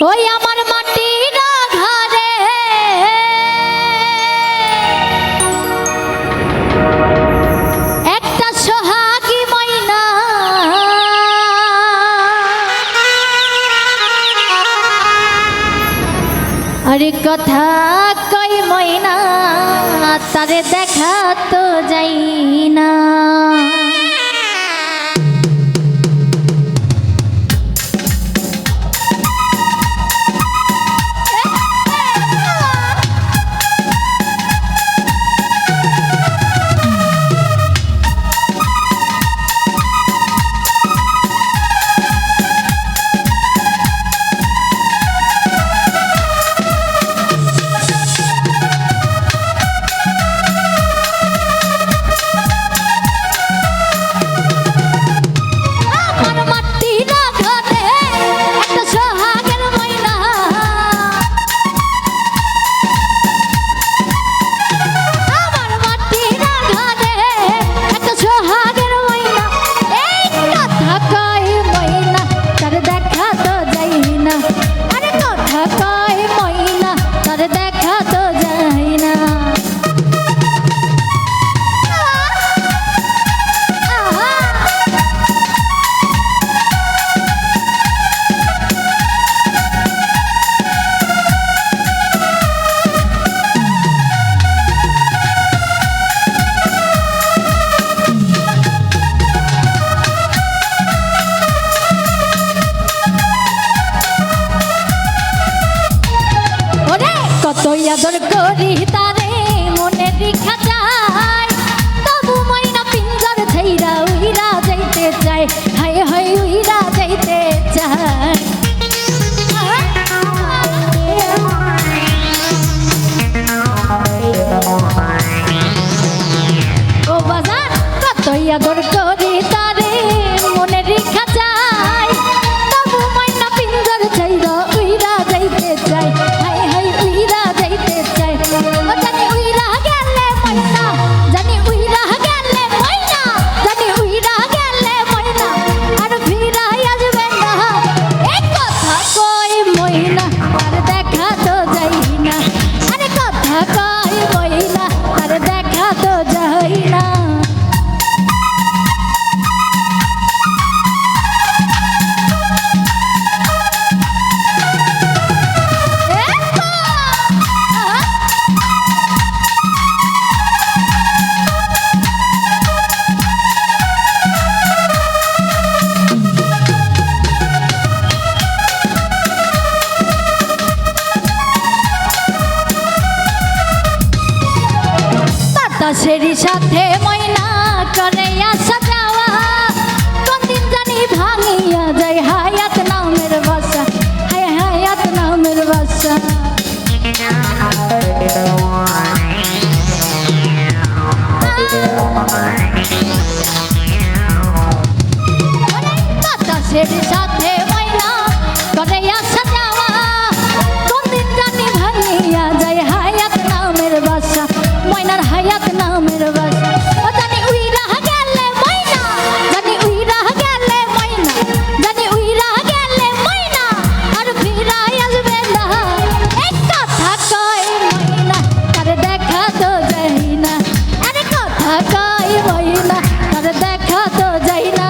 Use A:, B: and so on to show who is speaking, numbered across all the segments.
A: ওই আমার মাটির ঘরে একটা সোহাগী ময়না আরে কথা কই ময়না তারে দেখা তো যাই না। কতই আদর করি তারে মনে রেখা যায়, তবু ময়না পিঞ্জর ছাইরা উইরা যাইতে চায়, হায় হায় উইরা যাইতে চায়। ও বাজার কতই আদর করি তারে মনে রেখা যায়, তবু ময়না পিঞ্জর ছাইরা উইরা যাইতে চায়, হায় হায় উইরা যাইতে চায়। ও জানি উইরা গেলে ময়না, জানি উইরা গেলে ময়না, জানি উইরা গেলে ময়না আর ফিরাই আসবে না। এই কথা কই ময়না আর দেখা তো যাই না, আরে কথা কই ময়না আর দেখা তো যাই না। বাতাসের সাথে ময়না করে আসা যাওয়া, কোনদিন জানি ভাঙিয়া যায় হায়াত নামের বাসা, হায় হায়াত নামের বাসা। বাতাসের সাথে ময়না করে আসা যাওয়া, কোনদিন জানি ভাঙিয়া যায় হায়াত নামের বাসা, ময়নার হায়াত নামের বাসা। ও জানি উইরা গেলে ময়না, জানি উইরা গেলে ময়না, জানি উইরা গেলে ময়না আর ফিরাই আসবে না। এই কথা কই ময়না তার দেখা তো যাই না, আরে কথা কই ময়না তার দেখা তো যাই না।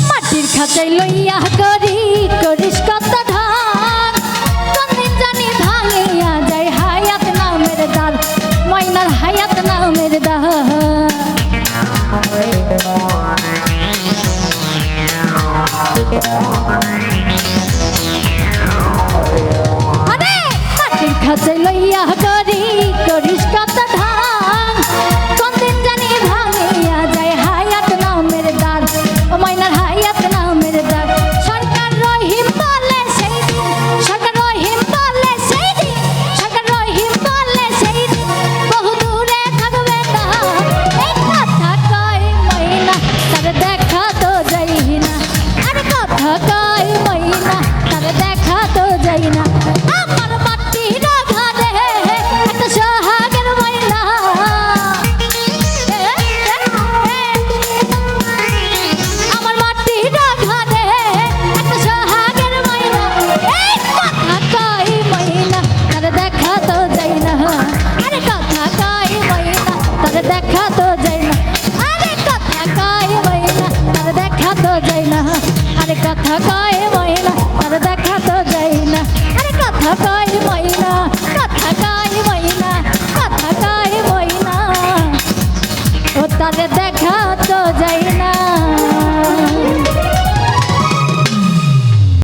A: মাটির খাঁচায় লইয়া করি করিস কত ঢং, দেখা তো যাই না আরে কথা কয় ময়না তার দেখা তো যাই না আরে কথা কয় ময়না তার দেখা তো যাই না আরে কথা কয় ময়না কথা কয় ময়না কথা কয় ময়না ও তারে